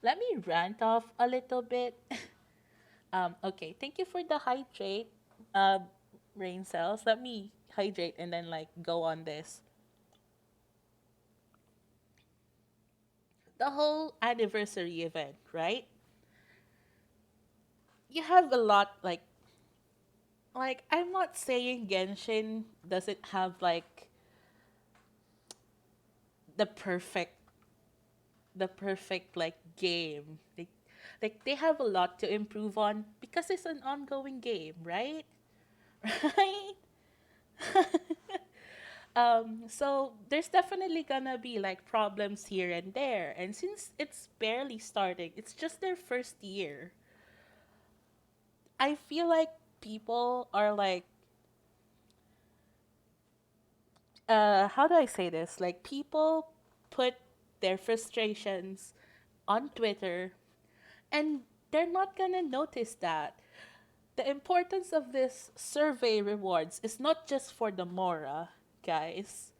let me rant off a little bit. Okay, thank you for the hydrate, uh, brain cells. Let me hydrate and then like go on this. The whole anniversary event, right? You have a lot like I'm not saying Genshin doesn't have like the perfect like game. Like they have a lot to improve on because it's an ongoing game, right? Right? So there's definitely gonna be like problems here and there. And since it's barely starting, it's just their first year. I feel like people are like, how do I say this? Like people put their frustrations on Twitter and they're not gonna notice that. The importance of this survey rewards is not just for the Mora, guys.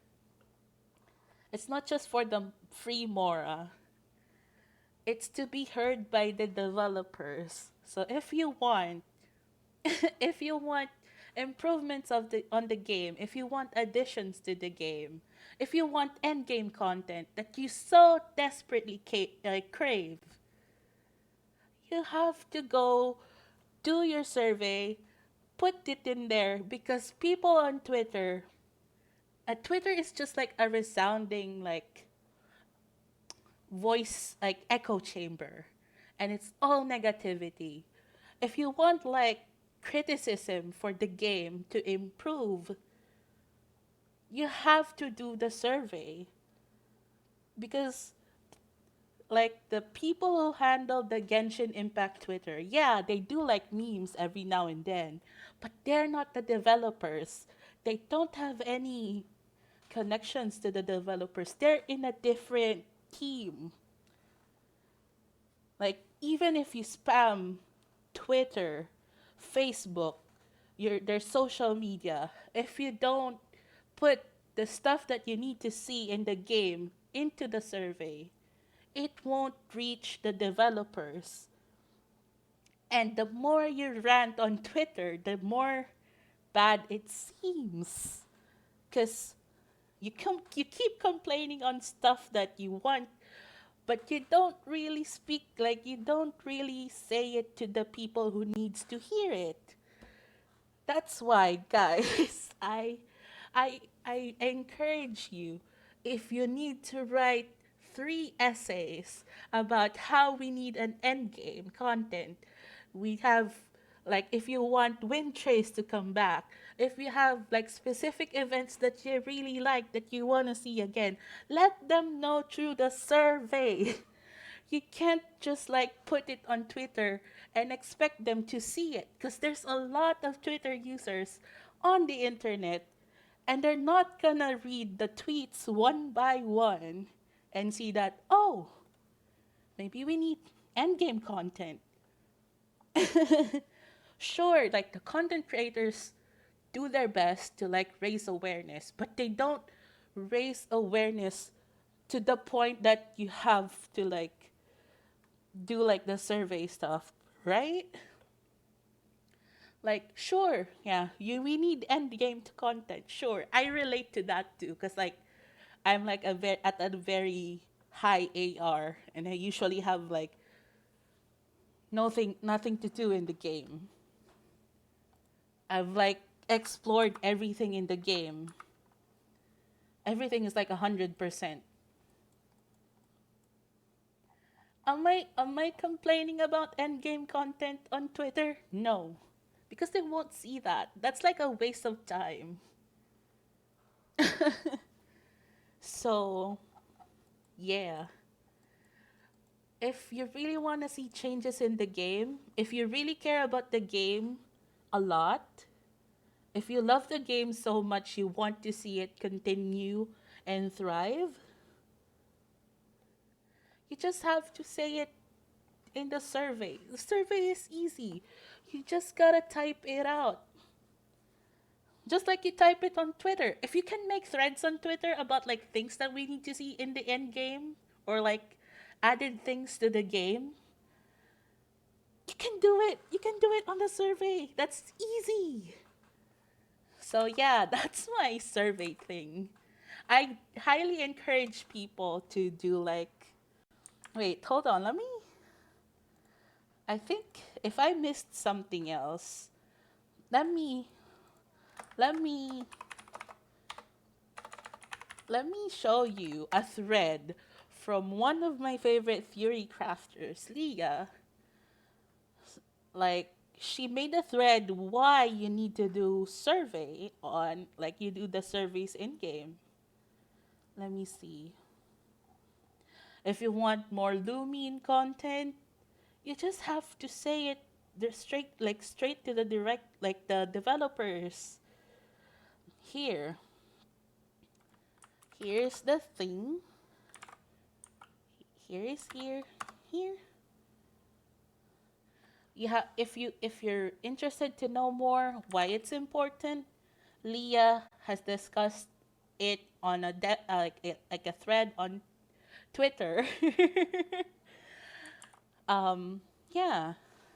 It's not just for the free Mora. It's to be heard by the developers. So if you want if you want improvements of the on the game, if you want additions to the game, if you want end game content that you so desperately crave, you have to go do your survey, put it in there because people on Twitter, Twitter is just like a resounding like voice like echo chamber and it's all negativity. If you want like criticism for the game to improve, you have to do the survey because like the people who handle the Genshin Impact Twitter, yeah, they do like memes every now and then, but they're not the developers. They don't have any connections to the developers. They're in a different team. Like even if you spam Twitter, Facebook, their social media, if you don't put the stuff that you need to see in the game into the survey, it won't reach the developers. And the more you rant on Twitter, the more bad it seems. Because you keep complaining on stuff that you want, but you don't really speak, like you don't really say it to the people who needs to hear it. That's why, guys, I encourage you, if you need to write 3 essays about how we need an endgame content, we have like if you want wind trace to come back, if you have like specific events that you really like that you want to see again, let them know through the survey. You can't just like put it on Twitter and expect them to see it because there's a lot of Twitter users on the internet and they're not gonna read the tweets one by one and see that, oh, maybe we need endgame content. Sure, like the content creators do their best to like raise awareness, but they don't raise awareness to the point that you have to like do like the survey stuff, right? Like, sure, yeah, we need end game to content. Sure, I relate to that too, cause like I'm like at a very high AR, and I usually have like nothing to do in the game. I've like explored everything in the game. Everything is like 100%. Am I complaining about end game content on Twitter? No, because they won't see that. That's like a waste of time. So, yeah. If you really want to see changes in the game, if you really care about the game a lot, if you love the game so much you want to see it continue and thrive, you just have to say it in the survey. The survey is easy. You just gotta type it out. Just like you type it on Twitter. If you can make threads on Twitter about like things that we need to see in the end game or like added things to the game, you can do it. You can do it on the survey. That's easy. So yeah, that's my survey thing. I highly encourage people to do like, wait, hold on, let me, I think if I missed something else, let me, let me, let me show you a thread from one of my favorite Fury crafters, Leah. Like, she made a thread why you need to do survey on, like, you do the surveys in game. Let me see. If you want more Lumion content, you just have to say it straight, like straight to the direct, like the developers. Here, here's the thing. Here is here, here. You have, if you're interested to know more why it's important, Leah has discussed it on like a thread on Twitter. Yeah.